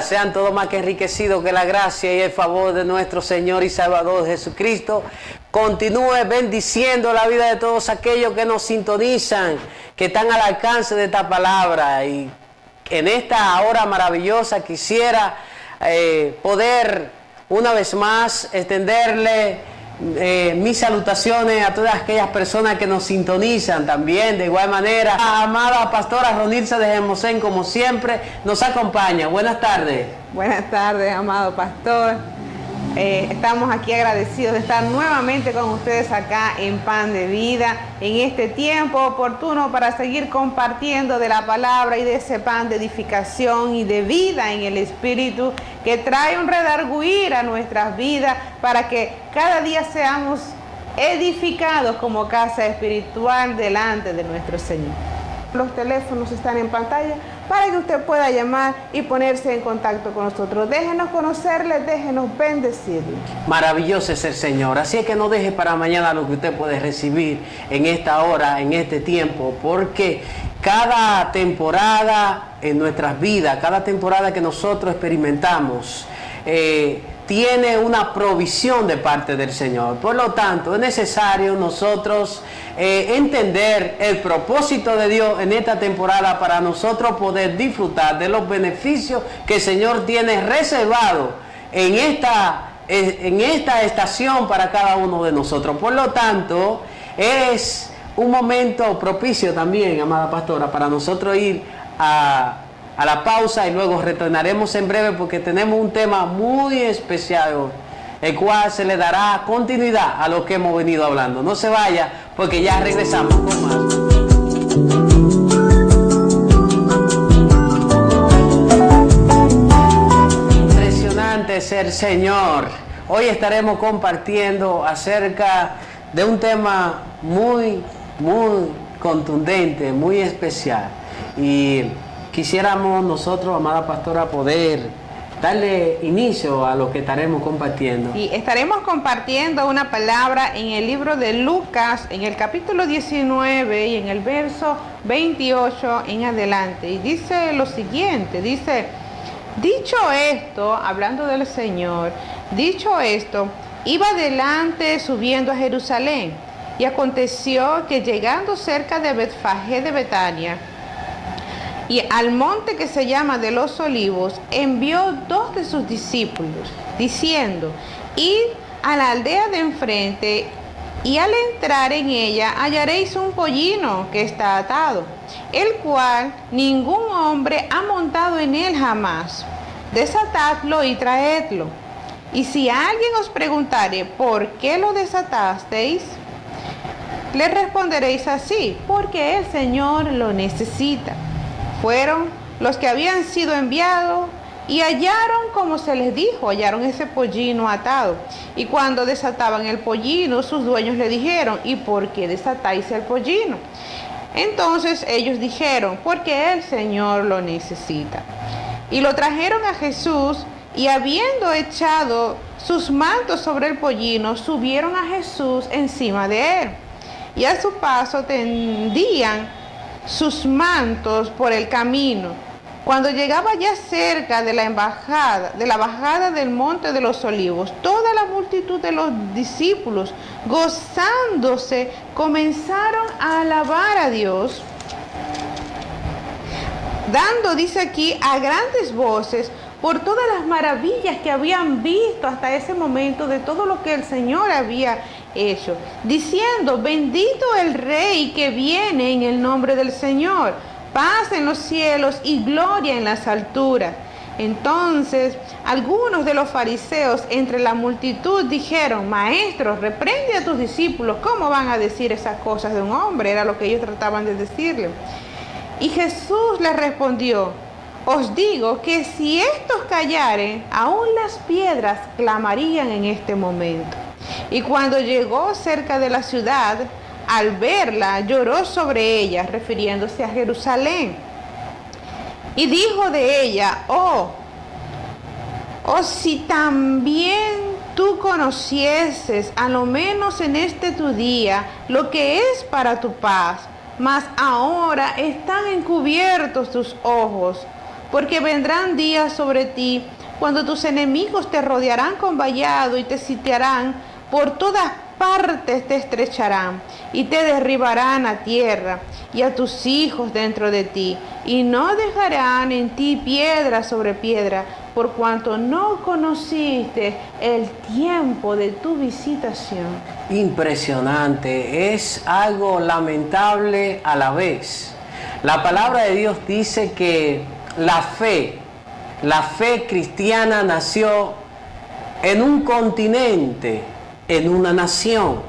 sean todos más que enriquecidos, que la gracia y el favor de nuestro Señor y Salvador Jesucristo continúe bendiciendo la vida de todos aquellos que nos sintonizan, que están al alcance de esta palabra. Y en esta hora maravillosa quisiera poder una vez más extenderle mis salutaciones a todas aquellas personas que nos sintonizan también. De igual manera, la amada pastora Ronilza de Hermosén, como siempre, nos acompaña. Buenas tardes. Buenas tardes, amado pastor. Estamos aquí agradecidos de estar nuevamente con ustedes acá en Pan de Vida, en este tiempo oportuno para seguir compartiendo de la palabra y de ese pan de edificación y de vida en el Espíritu que trae un redarguir a nuestras vidas para que cada día seamos edificados como casa espiritual delante de nuestro Señor. Los teléfonos están en pantalla para que usted pueda llamar y ponerse en contacto con nosotros. Déjenos conocerle, déjenos bendecirle. Maravilloso es el Señor. Así es que no deje para mañana lo que usted puede recibir en esta hora, en este tiempo, porque cada temporada en nuestras vidas, cada temporada que nosotros experimentamos, tiene una provisión de parte del Señor. Por lo tanto, es necesario nosotros entender el propósito de Dios en esta temporada para nosotros poder disfrutar de los beneficios que el Señor tiene reservado en esta estación para cada uno de nosotros. Por lo tanto, es un momento propicio también, amada pastora, para nosotros ir a la pausa y luego retornaremos en breve porque tenemos un tema muy especial, el cual se le dará continuidad a lo que hemos venido hablando. No se vaya porque ya regresamos con más. Impresionante es el Señor. Hoy estaremos compartiendo acerca de un tema muy contundente, muy especial. Y quisiéramos nosotros, amada pastora, poder darle inicio a lo que estaremos compartiendo. Y estaremos compartiendo una palabra en el libro de Lucas, en el capítulo 19 y en el verso 28 en adelante. Y dice lo siguiente, dice: dicho esto, hablando del Señor, dicho esto, iba adelante subiendo a Jerusalén. Y aconteció que llegando cerca de Betfagé de Betania, y al monte que se llama de los Olivos, envió 2 de sus discípulos, diciendo: id a la aldea de enfrente, y al entrar en ella hallaréis un pollino que está atado, el cual ningún hombre ha montado en él jamás. Desatadlo y traedlo. Y si alguien os preguntare: ¿por qué lo desatasteis?, le responderéis así: porque el Señor lo necesita. Fueron los que habían sido enviados y hallaron como se les dijo, hallaron ese pollino atado. Y cuando desataban el pollino, sus dueños le dijeron: ¿y por qué desatáis el pollino? Entonces ellos dijeron: porque el Señor lo necesita. Y lo trajeron a Jesús, y habiendo echado sus mantos sobre el pollino, subieron a Jesús encima de él. Y a su paso tendían sus mantos por el camino. Cuando llegaba ya cerca de la bajada del monte de los Olivos, toda la multitud de los discípulos, gozándose, comenzaron a alabar a Dios, dando, dice aquí, a grandes voces por todas las maravillas que habían visto hasta ese momento, de todo lo que el Señor había hecho, diciendo: bendito el Rey que viene en el nombre del Señor, paz en los cielos y gloria en las alturas. Entonces algunos de los fariseos entre la multitud dijeron: Maestro, reprende a tus discípulos, ¿cómo van a decir esas cosas de un hombre? Era lo que ellos trataban de decirle. Y Jesús les respondió: os digo que si estos callaren, aún las piedras clamarían en este momento. Y cuando llegó cerca de la ciudad, al verla, lloró sobre ella, refiriéndose a Jerusalén. Y dijo de ella: oh, si también tú conocieses, a lo menos en este tu día, lo que es para tu paz, mas ahora están encubiertos tus ojos. porque vendrán días sobre ti cuando tus enemigos te rodearán con vallado y te sitiarán, por todas partes te estrecharán y te derribarán a tierra y a tus hijos dentro de ti, y no dejarán en ti piedra sobre piedra, por cuanto no conociste el tiempo de tu visitación. Impresionante, es algo lamentable a la vez. La palabra de Dios dice que la fe cristiana nació en un continente, en una nación.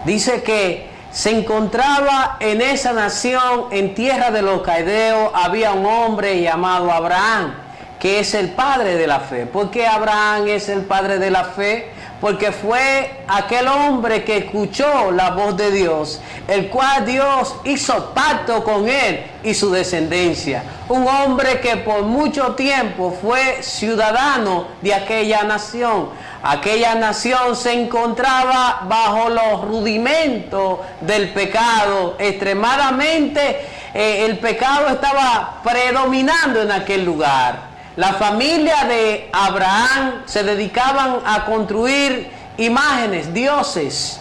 Dice que se encontraba en esa nación, en tierra de los caldeos, había un hombre llamado Abraham, que es el padre de la fe. ¿Por qué Abraham es el padre de la fe? Porque fue aquel hombre que escuchó la voz de Dios, el cual Dios hizo pacto con él y su descendencia. Un hombre que por mucho tiempo fue ciudadano de aquella nación. Aquella nación se encontraba bajo los rudimentos del pecado. Extremadamente el pecado estaba predominando en aquel lugar. La familia de Abraham se dedicaban a construir imágenes, dioses.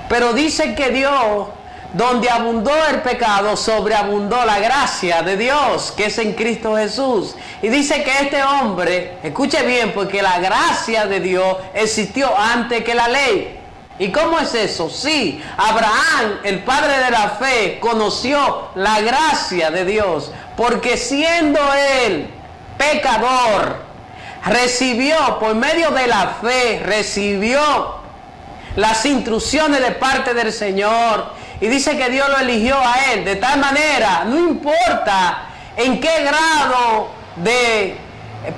Pero dice que Dios, donde abundó el pecado, sobreabundó la gracia de Dios, que es en Cristo Jesús. Y dice que este hombre, escuche bien, porque la gracia de Dios existió antes que la ley. ¿Y cómo es eso? Sí, Abraham, el padre de la fe, conoció la gracia de Dios, porque siendo él pecador, recibió por medio de la fe, recibió las instrucciones de parte del Señor, y dice que Dios lo eligió a él de tal manera, no importa en qué grado de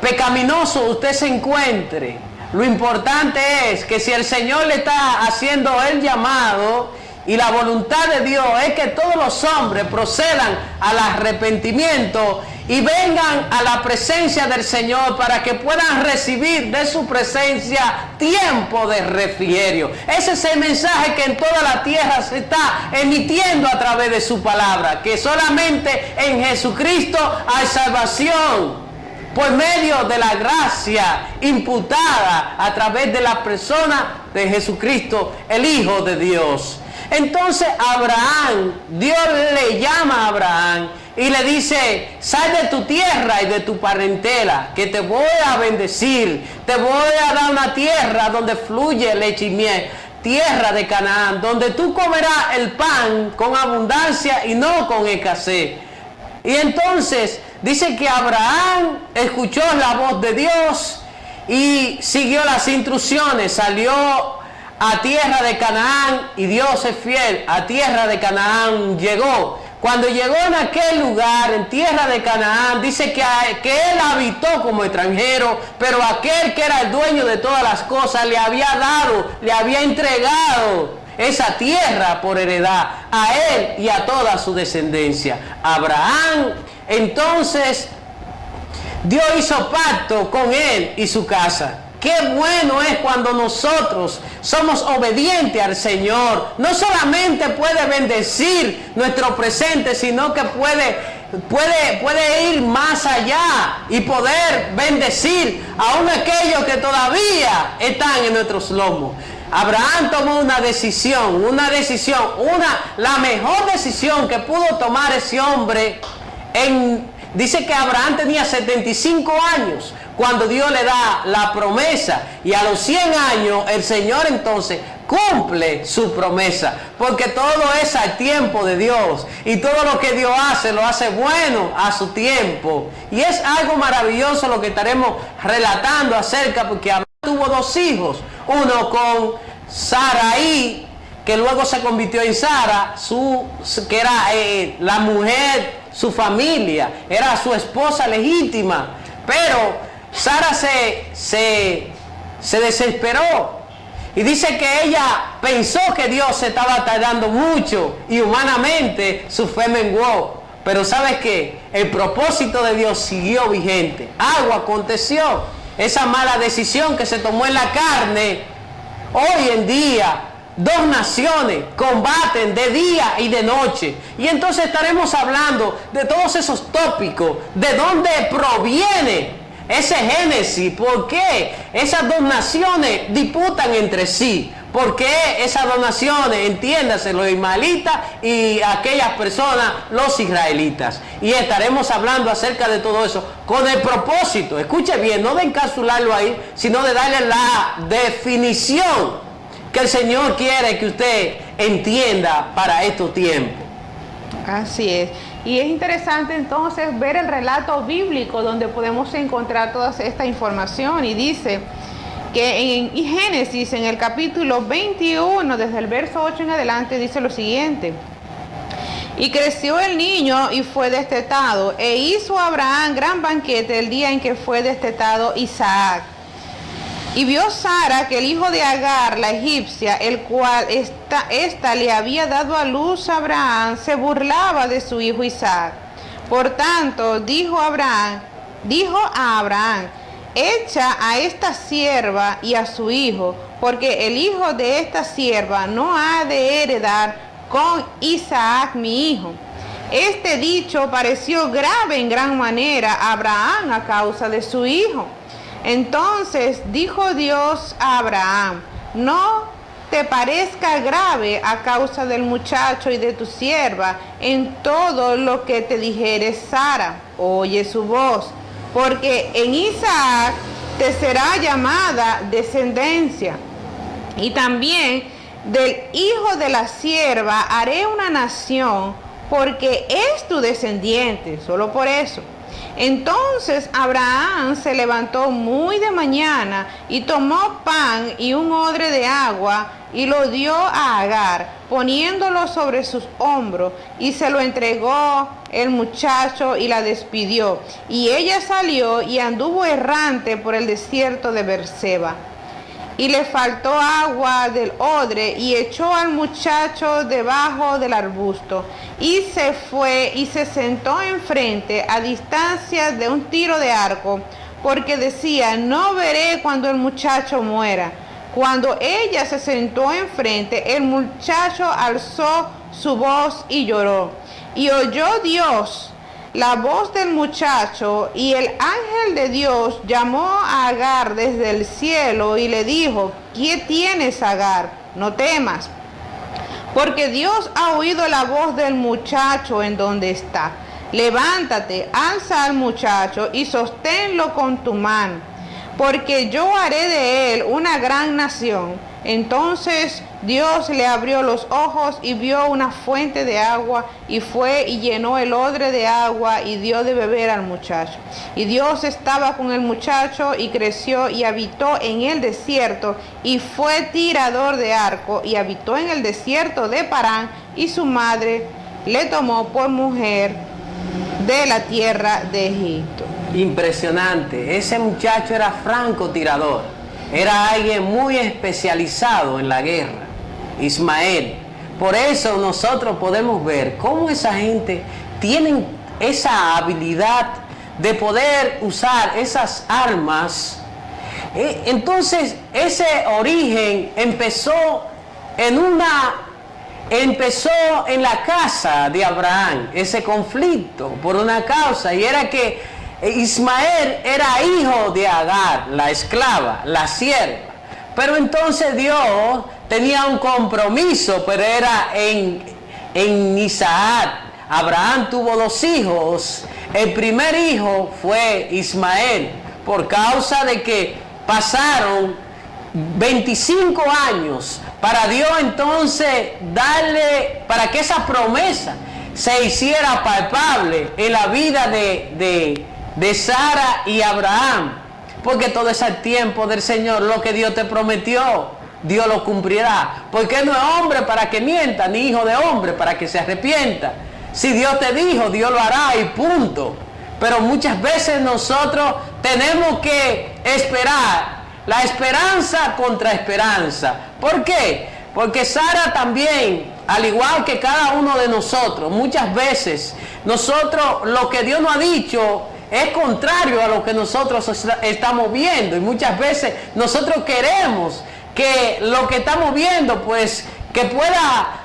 pecaminoso usted se encuentre, lo importante es que si el Señor le está haciendo el llamado, y la voluntad de Dios es que todos los hombres procedan al arrepentimiento y vengan a la presencia del Señor para que puedan recibir de su presencia tiempo de refrigerio. Ese es el mensaje que en toda la tierra se está emitiendo a través de su palabra, que solamente en Jesucristo hay salvación por medio de la gracia imputada a través de la persona de Jesucristo, el Hijo de Dios. Entonces Abraham, Dios le llama a Abraham y le dice: sal de tu tierra y de tu parentela, que te voy a bendecir, te voy a dar una tierra donde fluye leche y miel, tierra de Canaán, donde tú comerás el pan con abundancia y no con escasez. Y entonces dice que Abraham escuchó la voz de Dios y siguió las instrucciones, salió a tierra de Canaán, y Dios es fiel, a tierra de Canaán llegó. Cuando llegó en aquel lugar, en tierra de Canaán, dice que él habitó como extranjero, pero aquel que era el dueño de todas las cosas le había dado, le había entregado esa tierra por heredad a él y a toda su descendencia. Abraham, entonces, Dios hizo pacto con él y su casa. Qué bueno es cuando nosotros somos obedientes al Señor. No solamente puede bendecir nuestro presente, sino que puede ir más allá y poder bendecir aún aquellos que todavía están en nuestros lomos. Abraham tomó una decisión, la mejor decisión que pudo tomar ese hombre. Dice que Abraham tenía 75 años cuando Dios le da la promesa, y a los 100 años el Señor entonces cumple su promesa, porque todo es al tiempo de Dios, y todo lo que Dios hace, lo hace bueno a su tiempo. Y es algo maravilloso lo que estaremos relatando acerca, porque Abraham tuvo 2 hijos, uno con Sarai, que luego se convirtió en Sara, que era la mujer, su familia, era su esposa legítima, pero Sara se desesperó y dice que ella pensó que Dios se estaba tardando mucho y humanamente su fe menguó. Pero ¿sabes qué? El propósito de Dios siguió vigente. Algo aconteció. Esa mala decisión que se tomó en la carne, hoy en día dos naciones combaten de día y de noche. Y entonces estaremos hablando de todos esos tópicos, de dónde proviene ese génesis, por qué esas dos naciones disputan entre sí, por qué esas dos naciones, entiéndase, los ismaelitas y aquellas personas, los israelitas. Y estaremos hablando acerca de todo eso con el propósito, escuche bien, no de encapsularlo ahí, sino de darle la definición que el Señor quiere que usted entienda para estos tiempos. Así es. Y es interesante entonces ver el relato bíblico donde podemos encontrar toda esta información. Y dice que en Génesis, en el capítulo 21, desde el verso 8 en adelante, dice lo siguiente: y creció el niño y fue destetado, e hizo Abraham gran banquete el día en que fue destetado Isaac. Y vio Sara que el hijo de Agar, la egipcia, el cual esta le había dado a luz a Abraham, se burlaba de su hijo Isaac. Por tanto, dijo a Abraham: echa a esta sierva y a su hijo, porque el hijo de esta sierva no ha de heredar con Isaac mi hijo. Este dicho pareció grave en gran manera a Abraham a causa de su hijo. Entonces dijo Dios a Abraham: no te parezca grave a causa del muchacho y de tu sierva en todo lo que te dijere Sara, oye su voz, porque en Isaac te será llamada descendencia, y también del hijo de la sierva haré una nación, porque es tu descendiente, solo por eso. Entonces Abraham se levantó muy de mañana y tomó pan y un odre de agua y lo dio a Agar, poniéndolo sobre sus hombros, y se lo entregó el muchacho y la despidió. Y ella salió y anduvo errante por el desierto de Beerseba. Y le faltó agua del odre y echó al muchacho debajo del arbusto. Y se fue y se sentó enfrente a distancia de un tiro de arco, porque decía: no veré cuando el muchacho muera. Cuando ella se sentó enfrente, el muchacho alzó su voz y lloró. Y oyó Dios la voz del muchacho, y el ángel de Dios llamó a Agar desde el cielo y le dijo: ¿qué tienes, Agar? No temas, porque Dios ha oído la voz del muchacho en donde está. Levántate, alza al muchacho y sosténlo con tu mano, porque yo haré de él una gran nación. Entonces Dios le abrió los ojos y vio una fuente de agua, y fue y llenó el odre de agua y dio de beber al muchacho. Y Dios estaba con el muchacho, y creció y habitó en el desierto, y fue tirador de arco, y habitó en el desierto de Parán, y su madre le tomó por mujer de la tierra de Egipto. Impresionante, ese muchacho era francotirador. Era alguien muy especializado en la guerra, Ismael. Por eso nosotros podemos ver cómo esa gente tiene esa habilidad de poder usar esas armas. Entonces ese origen empezó en la casa de Abraham, ese conflicto por una causa, y era que Ismael era hijo de Agar, la esclava, la sierva. Pero entonces Dios tenía un compromiso, pero era en Isaac. Abraham tuvo dos hijos. El primer hijo fue Ismael, por causa de que pasaron 25 años para Dios entonces darle, para que esa promesa se hiciera palpable en la vida de Sara y Abraham, porque todo es el tiempo del Señor. Lo que Dios te prometió, Dios lo cumplirá, porque no es hombre para que mienta, ni hijo de hombre para que se arrepienta. Si Dios te dijo, Dios lo hará y punto. Pero muchas veces nosotros tenemos que esperar, la esperanza contra esperanza. ¿Por qué? Porque Sara también, al igual que cada uno de nosotros, muchas veces nosotros, lo que Dios nos ha dicho es contrario a lo que nosotros estamos viendo, y muchas veces nosotros queremos que lo que estamos viendo, pues, que pueda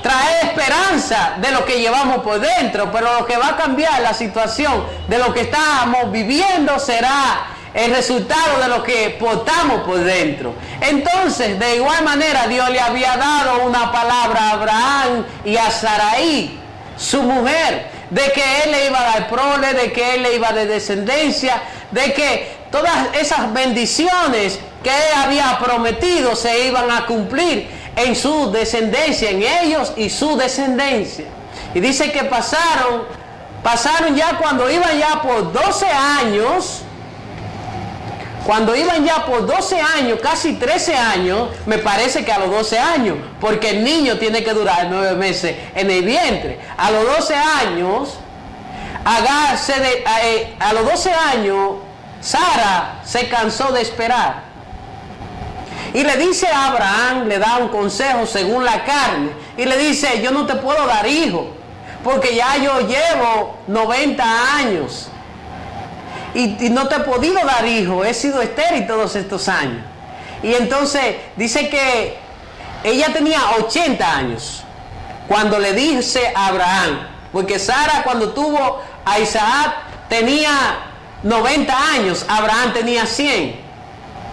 traer esperanza de lo que llevamos por dentro, pero lo que va a cambiar la situación de lo que estamos viviendo será el resultado de lo que portamos por dentro. Entonces, de igual manera, Dios le había dado una palabra a Abraham y a Sarai, su mujer, de que él le iba a dar prole, de que él le iba a dar descendencia, de que todas esas bendiciones que él había prometido se iban a cumplir en su descendencia, en ellos y su descendencia. Y dice que pasaron ya cuando iban ya por 12 años, casi 13 años, me parece que a los 12 años, porque el niño tiene que durar 9 meses en el vientre. A los 12 años, Sara se cansó de esperar. Y le dice a Abraham, le da un consejo según la carne, y le dice, yo no te puedo dar hijo, porque ya yo llevo 90 años. Y no te he podido dar hijo, he sido estéril todos estos años. Y entonces dice que ella tenía 80 años cuando le dice a Abraham, porque Sara cuando tuvo a Isaac tenía 90 años, Abraham tenía 100.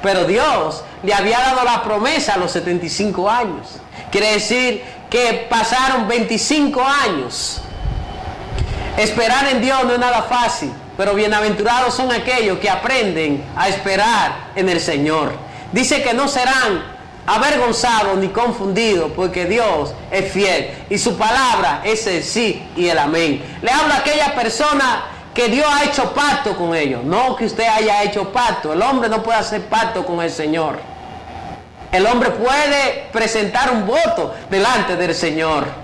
Pero Dios le había dado la promesa a los 75 años. Quiere decir que pasaron 25 años. Esperar en Dios no es nada fácil, pero bienaventurados son aquellos que aprenden a esperar en el Señor. Dice que no serán avergonzados ni confundidos, porque Dios es fiel y su palabra es el sí y el amén. Le habla a aquella persona que Dios ha hecho pacto con ellos, no que usted haya hecho pacto. El hombre no puede hacer pacto con el Señor. El hombre puede presentar un voto delante del Señor.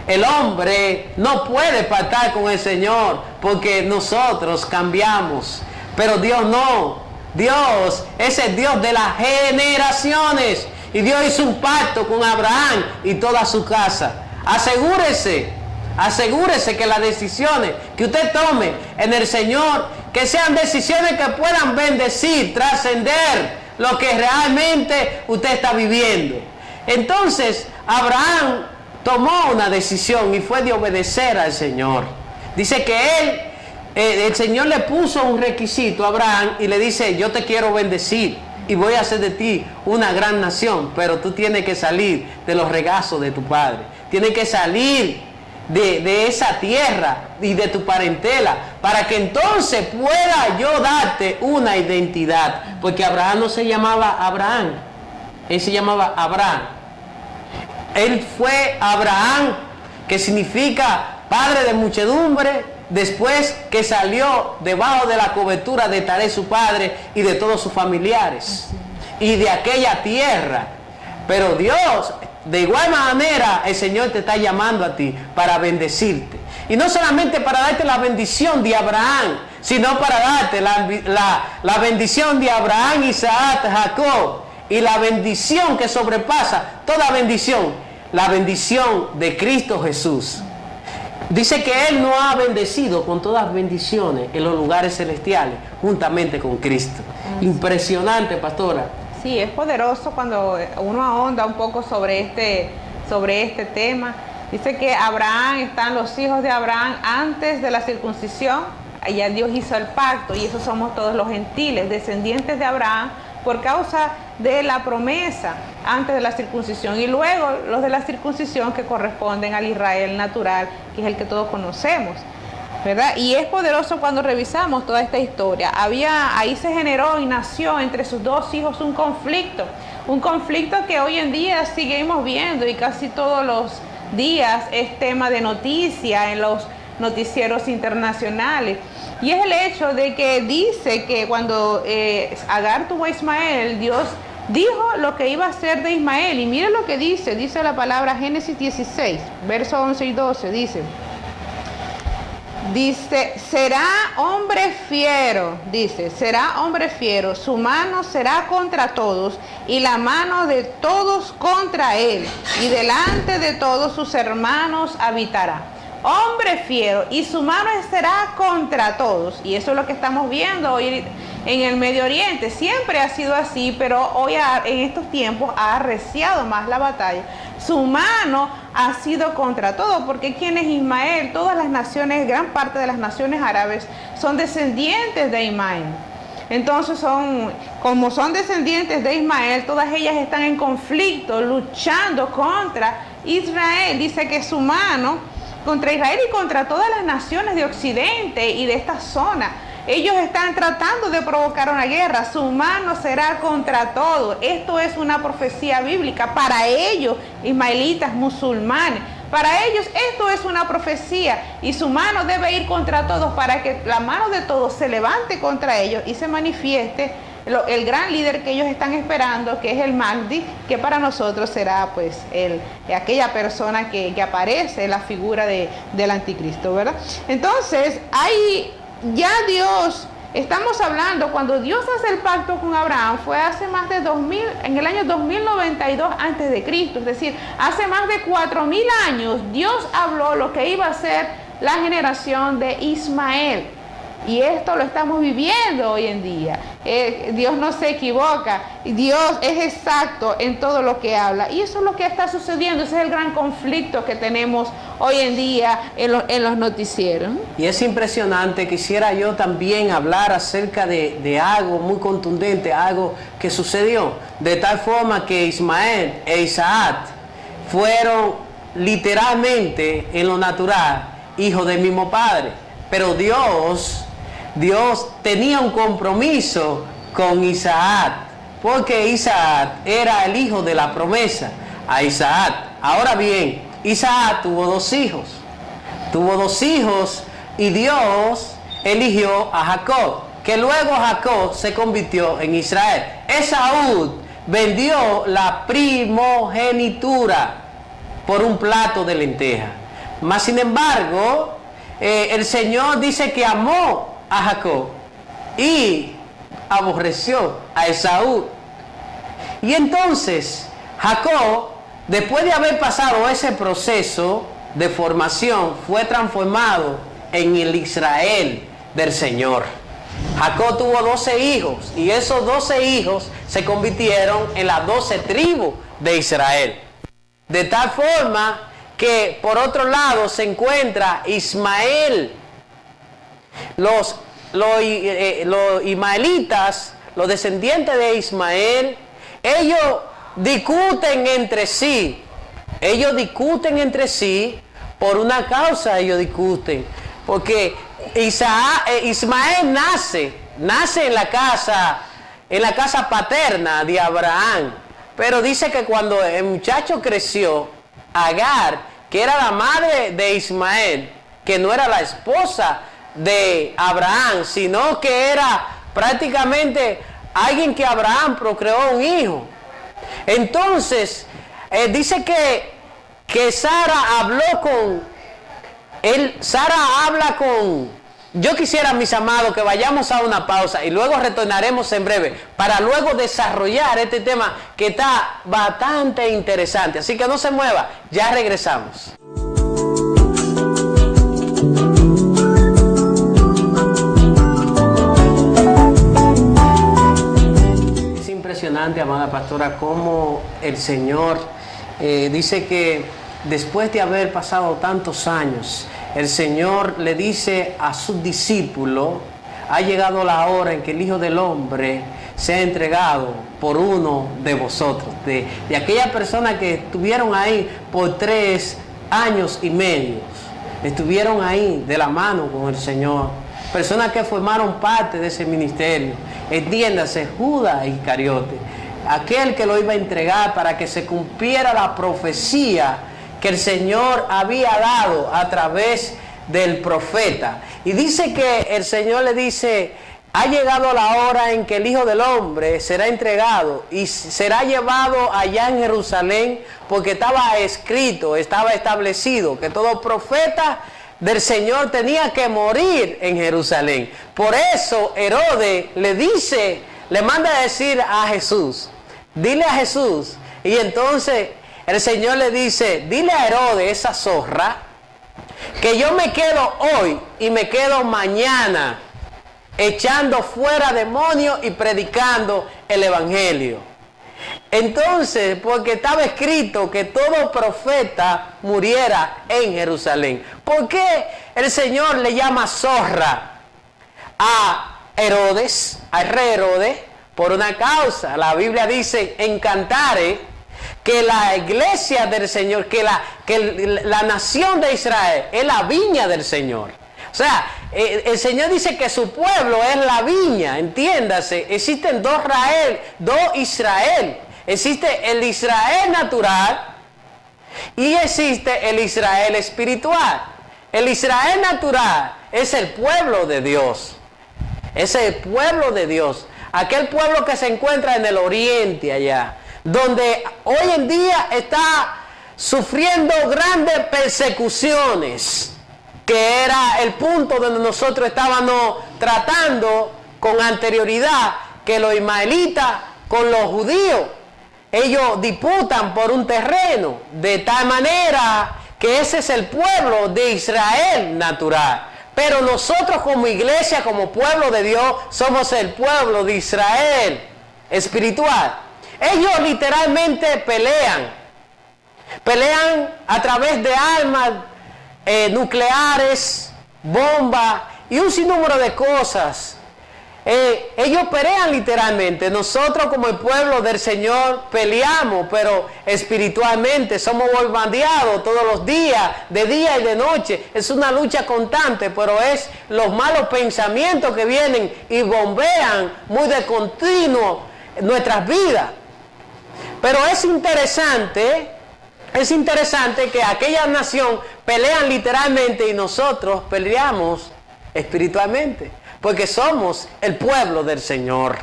El hombre no puede pactar con el Señor porque nosotros cambiamos, pero Dios no. Dios es el Dios de las generaciones, y Dios hizo un pacto con Abraham y toda su casa. Asegúrese que las decisiones que usted tome en el Señor, que sean decisiones que puedan bendecir, trascender lo que realmente usted está viviendo. Entonces, Abraham tomó una decisión y fue de obedecer al Señor. Dice que el Señor le puso un requisito a Abraham y le dice, yo te quiero bendecir y voy a hacer de ti una gran nación, pero tú tienes que salir de los regazos de tu padre. Tienes que salir de esa tierra y de tu parentela, para que entonces pueda yo darte una identidad. Porque Abraham no se llamaba Abraham, él se llamaba Abraham. Él fue Abraham, que significa padre de muchedumbre, después que salió debajo de la cobertura de Taré su padre y de todos sus familiares y de aquella tierra. Pero Dios, de igual manera, el Señor te está llamando a ti para bendecirte. Y no solamente para darte la bendición de Abraham, sino para darte la bendición de Abraham, Isaac, Jacob, y la bendición que sobrepasa toda bendición, la bendición de Cristo Jesús. Dice que Él nos ha bendecido con todas bendiciones en los lugares celestiales, juntamente con Cristo. Impresionante, pastora. Sí, es poderoso cuando uno ahonda un poco sobre este tema. Dice que Abraham, están los hijos de Abraham antes de la circuncisión. Allá Dios hizo el pacto, y esos somos todos los gentiles, descendientes de Abraham, por causa de la promesa antes de la circuncisión, y luego los de la circuncisión que corresponden al Israel natural, que es el que todos conocemos, ¿verdad? Y es poderoso cuando revisamos toda esta historia. Ahí se generó y nació entre sus dos hijos un conflicto que hoy en día seguimos viendo, y casi todos los días es tema de noticia en los noticieros internacionales. Y es el hecho de que dice que cuando Agar tuvo a Ismael, Dios dijo lo que iba a hacer de Ismael. Y mire lo que dice la palabra Génesis 16, versos 11 y 12, dice, será hombre fiero, su mano será contra todos, y la mano de todos contra él, y delante de todos sus hermanos habitará. Hombre fiero, y su mano será contra todos. Y eso es lo que estamos viendo hoy en el Medio Oriente. Siempre ha sido así, pero hoy en estos tiempos ha arreciado más la batalla. Su mano ha sido contra todo, porque ¿quién es Ismael? Todas las naciones, gran parte de las naciones árabes son descendientes de Ismael. Entonces como son descendientes de Ismael, todas ellas están en conflicto, luchando contra Israel. Dice que su mano contra Israel y contra todas las naciones de Occidente y de esta zona. Ellos están tratando de provocar una guerra. Su mano será contra todo. Esto es una profecía bíblica para ellos, ismaelitas, musulmanes. Para ellos esto es una profecía y su mano debe ir contra todos para que la mano de todos se levante contra ellos y se manifieste el gran líder que ellos están esperando, que es el Mahdi, que para nosotros será pues aquella persona que aparece en la figura del anticristo, ¿verdad? Entonces, ya Dios, estamos hablando, cuando Dios hace el pacto con Abraham, fue hace más de 2000, en el año 2092 antes de Cristo, es decir, hace más de 4000 años, Dios habló lo que iba a ser la generación de Ismael. Y esto lo estamos viviendo hoy en día. Dios no se equivoca. Dios es exacto en todo lo que habla. Y eso es lo que está sucediendo. Ese es el gran conflicto que tenemos hoy en día en los noticieros. Y es impresionante. Quisiera yo también hablar acerca de algo muy contundente, algo que sucedió. De tal forma que Ismael e Isaac fueron literalmente, en lo natural, hijos del mismo padre. Pero Dios tenía un compromiso con Isaac, porque Isaac era el hijo de la promesa a Isaac. Ahora bien, Isaac tuvo dos hijos y Dios eligió a Jacob, que luego Jacob se convirtió en Israel. Esaú vendió la primogenitura por un plato de lenteja. Mas sin embargo, el Señor dice que amó a Jacob y aborreció a Esaú. Y entonces Jacob, después de haber pasado ese proceso de formación, fue transformado en el Israel del Señor. Jacob tuvo 12 hijos y esos 12 hijos se convirtieron en las 12 tribus de Israel. De tal forma que por otro lado se encuentra Ismael. Los ismaelitas, los descendientes de Ismael, ellos discuten entre sí. Por una causa ellos discuten. Porque Ismael nace en la casa paterna de Abraham. Pero dice que cuando el muchacho creció, Agar, que era la madre de Ismael, que no era la esposa de Abraham, sino que era prácticamente alguien que Abraham procreó un hijo. Entonces, dice que Sara habla con... Yo quisiera, mis amados, que vayamos a una pausa y luego retornaremos en breve para luego desarrollar este tema que está bastante interesante. Así que no se mueva, ya regresamos. Es impresionante, amada pastora, cómo el Señor dice que después de haber pasado tantos años, el Señor le dice a sus discípulos: ha llegado la hora en que el Hijo del Hombre sea entregado por uno de vosotros, de aquellas personas que estuvieron ahí por 3 años y medio, estuvieron ahí de la mano con el Señor, personas que formaron parte de ese ministerio. Entiéndase, Judas Iscariote, aquel que lo iba a entregar para que se cumpliera la profecía que el Señor había dado a través del profeta. Y dice que el Señor le dice: ha llegado la hora en que el Hijo del Hombre será entregado y será llevado allá en Jerusalén, porque estaba escrito, estaba establecido que todo profeta del Señor tenía que morir en Jerusalén. Por eso Herodes le manda a decir a Jesús: dile a Jesús. Y entonces el Señor le dice: dile a Herodes, esa zorra, que yo me quedo hoy y me quedo mañana. echando fuera demonios y predicando el evangelio. Entonces, porque estaba escrito que todo profeta muriera en Jerusalén. ¿Por qué el Señor le llama zorra a Herodes, al rey Herodes? Por una causa. La Biblia dice en Cantares que la iglesia del Señor, que la nación de Israel es la viña del Señor. O sea, el Señor dice que su pueblo es la viña, entiéndase. Existen dos Israel. Existe el Israel natural y existe el Israel espiritual. El Israel natural es el pueblo de Dios. Es el pueblo de Dios. Aquel pueblo que se encuentra en el oriente allá, donde hoy en día está sufriendo grandes persecuciones, que era el punto donde nosotros estábamos tratando con anterioridad, que los ismaelitas con los judíos, ellos disputan por un terreno, de tal manera que ese es el pueblo de Israel natural. Pero nosotros como iglesia, como pueblo de Dios, somos el pueblo de Israel espiritual. Ellos literalmente pelean a través de armas nucleares, bombas y un sinnúmero de cosas. Ellos pelean literalmente. Nosotros como el pueblo del Señor peleamos, pero espiritualmente somos bombardeados todos los días, de día y de noche. Es una lucha constante, pero es los malos pensamientos que vienen y bombean muy de continuo nuestras vidas. Pero es interesante que aquella nación pelean literalmente y nosotros peleamos espiritualmente, porque somos el pueblo del Señor.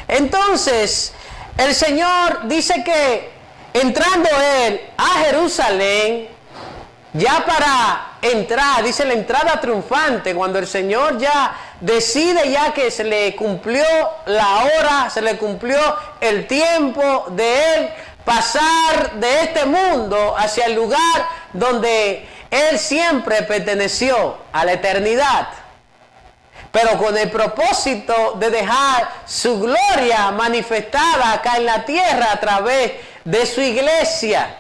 Entonces, el Señor dice que entrando Él a Jerusalén, ya para entrar, dice la entrada triunfante, cuando el Señor ya decide ya que se le cumplió la hora, se le cumplió el tiempo de Él pasar de este mundo hacia el lugar donde Él siempre perteneció, a la eternidad, pero con el propósito de dejar su gloria manifestada acá en la tierra a través de su iglesia.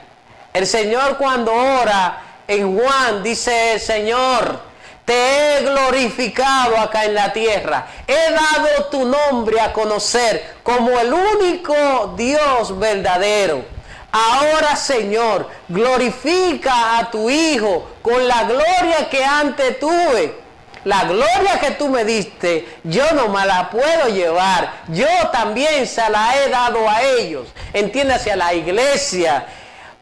El Señor, cuando ora en Juan, dice: Señor, te he glorificado acá en la tierra, he dado tu nombre a conocer como el único Dios verdadero. Ahora, Señor, glorifica a tu Hijo con la gloria que antes tuve. La gloria que tú me diste, yo no me la puedo llevar. Yo también se la he dado a ellos. Entiéndase, a la iglesia,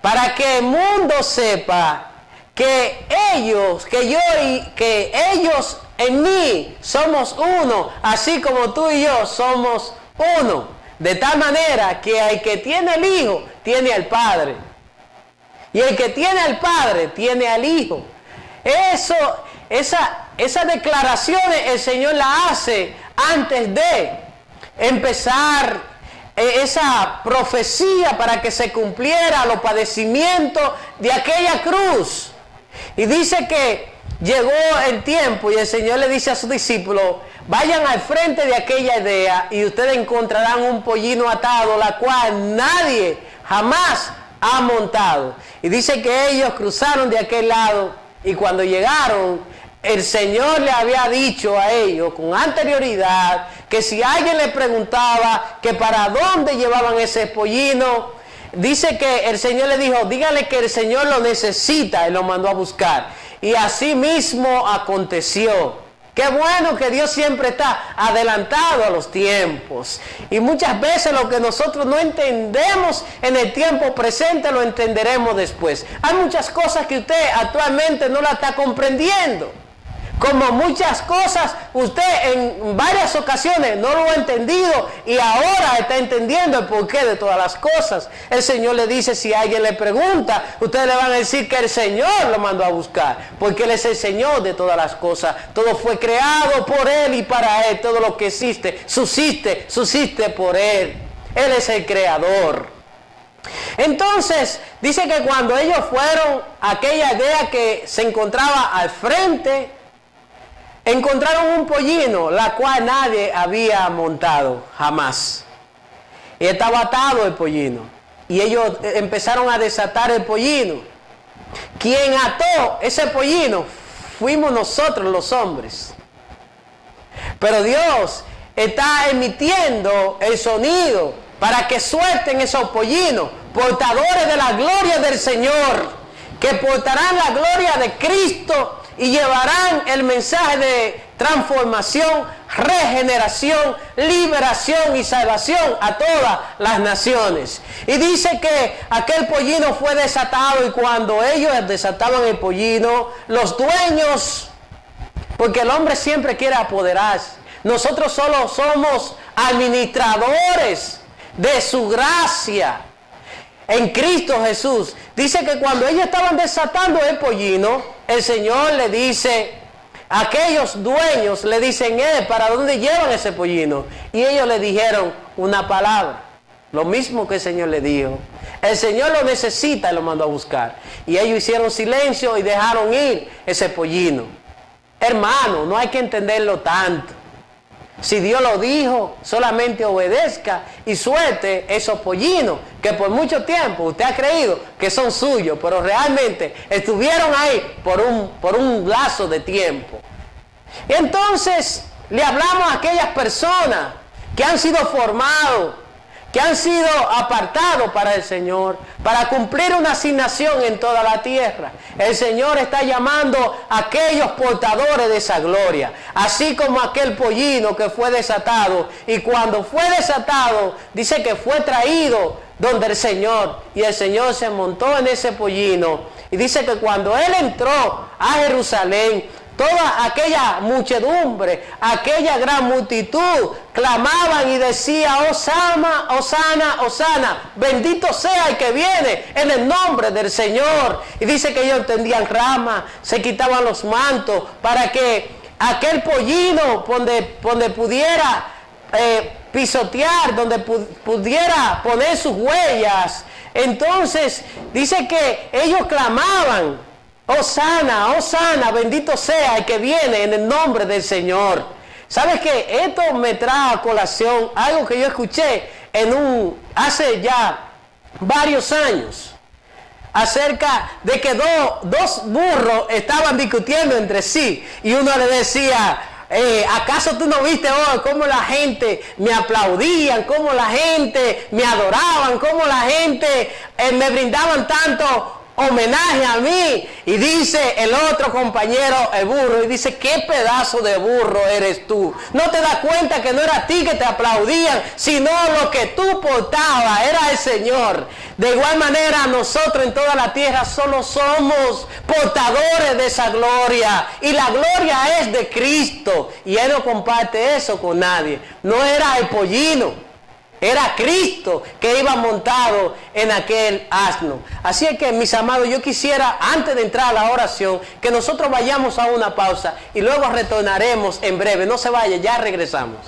para que el mundo sepa que ellos en mí somos uno, así como tú y yo somos uno. De tal manera que el que tiene el Hijo, tiene al Padre. Y el que tiene al Padre, tiene al Hijo. Esas declaraciones el Señor las hace antes de empezar esa profecía para que se cumpliera los padecimientos de aquella cruz. Y dice que llegó el tiempo y el Señor le dice a sus discípulos: vayan al frente de aquella aldea y ustedes encontrarán un pollino atado, la cual nadie jamás ha montado. Y dice que ellos cruzaron de aquel lado, y cuando llegaron, el Señor le había dicho a ellos con anterioridad que si alguien le preguntaba que para dónde llevaban ese pollino, dice que el Señor le dijo: dígale que el Señor lo necesita, y lo mandó a buscar. Y así mismo aconteció. Qué bueno que Dios siempre está adelantado a los tiempos. Y muchas veces lo que nosotros no entendemos en el tiempo presente, lo entenderemos después. Hay muchas cosas que usted actualmente no la está comprendiendo. Como muchas cosas, usted en varias ocasiones no lo ha entendido y ahora está entendiendo el porqué de todas las cosas. El Señor le dice, si alguien le pregunta, ustedes le van a decir que el Señor lo mandó a buscar, porque Él es el Señor de todas las cosas. Todo fue creado por Él y para Él. Todo lo que existe, subsiste por Él. Él es el creador. Entonces, dice que cuando ellos fueron a aquella aldea que se encontraba al frente, encontraron un pollino, la cual nadie había montado jamás. Y estaba atado el pollino. Y ellos empezaron a desatar el pollino. Quien ató ese pollino fuimos nosotros los hombres. Pero Dios está emitiendo el sonido para que suelten esos pollinos, portadores de la gloria del Señor, que portarán la gloria de Cristo y llevarán el mensaje de transformación, regeneración, liberación y salvación a todas las naciones. Y dice que aquel pollino fue desatado, y cuando ellos desataban el pollino, los dueños, porque el hombre siempre quiere apoderarse, nosotros solo somos administradores de su gracia en Cristo Jesús. Dice que cuando ellos estaban desatando el pollino, el Señor le dice, aquellos dueños le dicen, ¿para dónde llevan ese pollino? Y ellos le dijeron una palabra, lo mismo que el Señor le dijo. El Señor lo necesita y lo mandó a buscar. Y ellos hicieron silencio y dejaron ir ese pollino. Hermano, no hay que entenderlo tanto. Si Dios lo dijo, solamente obedezca y suelte esos pollinos que por mucho tiempo usted ha creído que son suyos, pero realmente estuvieron ahí por un lazo de tiempo. Y entonces le hablamos a aquellas personas que han sido formados, que han sido apartados para el Señor, para cumplir una asignación en toda la tierra. El Señor está llamando a aquellos portadores de esa gloria, así como aquel pollino que fue desatado, y cuando fue desatado, dice que fue traído donde el Señor, y el Señor se montó en ese pollino, y dice que cuando Él entró a Jerusalén, toda aquella muchedumbre, aquella gran multitud, clamaban y decía, Hosana, Hosana, Hosana, bendito sea el que viene en el nombre del Señor. Y dice que ellos tendían ramas, se quitaban los mantos, para que aquel pollino donde pudiera pisotear, donde pudiera poner sus huellas. Entonces dice que ellos clamaban, Hosana, Hosana, bendito sea el que viene en el nombre del Señor. ¿Sabes qué? Esto me trae a colación algo que yo escuché hace ya varios años, acerca de que dos burros estaban discutiendo entre sí, y uno le decía, ¿acaso tú no viste hoy cómo la gente me aplaudían, cómo la gente me adoraban, cómo la gente me brindaban tanto homenaje a mí? Y dice el otro compañero, el burro, y dice, ¿qué pedazo de burro eres tú? ¿No te das cuenta que no era a ti que te aplaudían, sino lo que tú portabas era el Señor? De igual manera, nosotros en toda la tierra solo somos portadores de esa gloria, y la gloria es de Cristo, y Él no comparte eso con nadie. No era el pollino, era Cristo que iba montado en aquel asno. Así es que, mis amados, yo quisiera, antes de entrar a la oración, que nosotros vayamos a una pausa y luego retornaremos en breve. No se vaya, ya regresamos.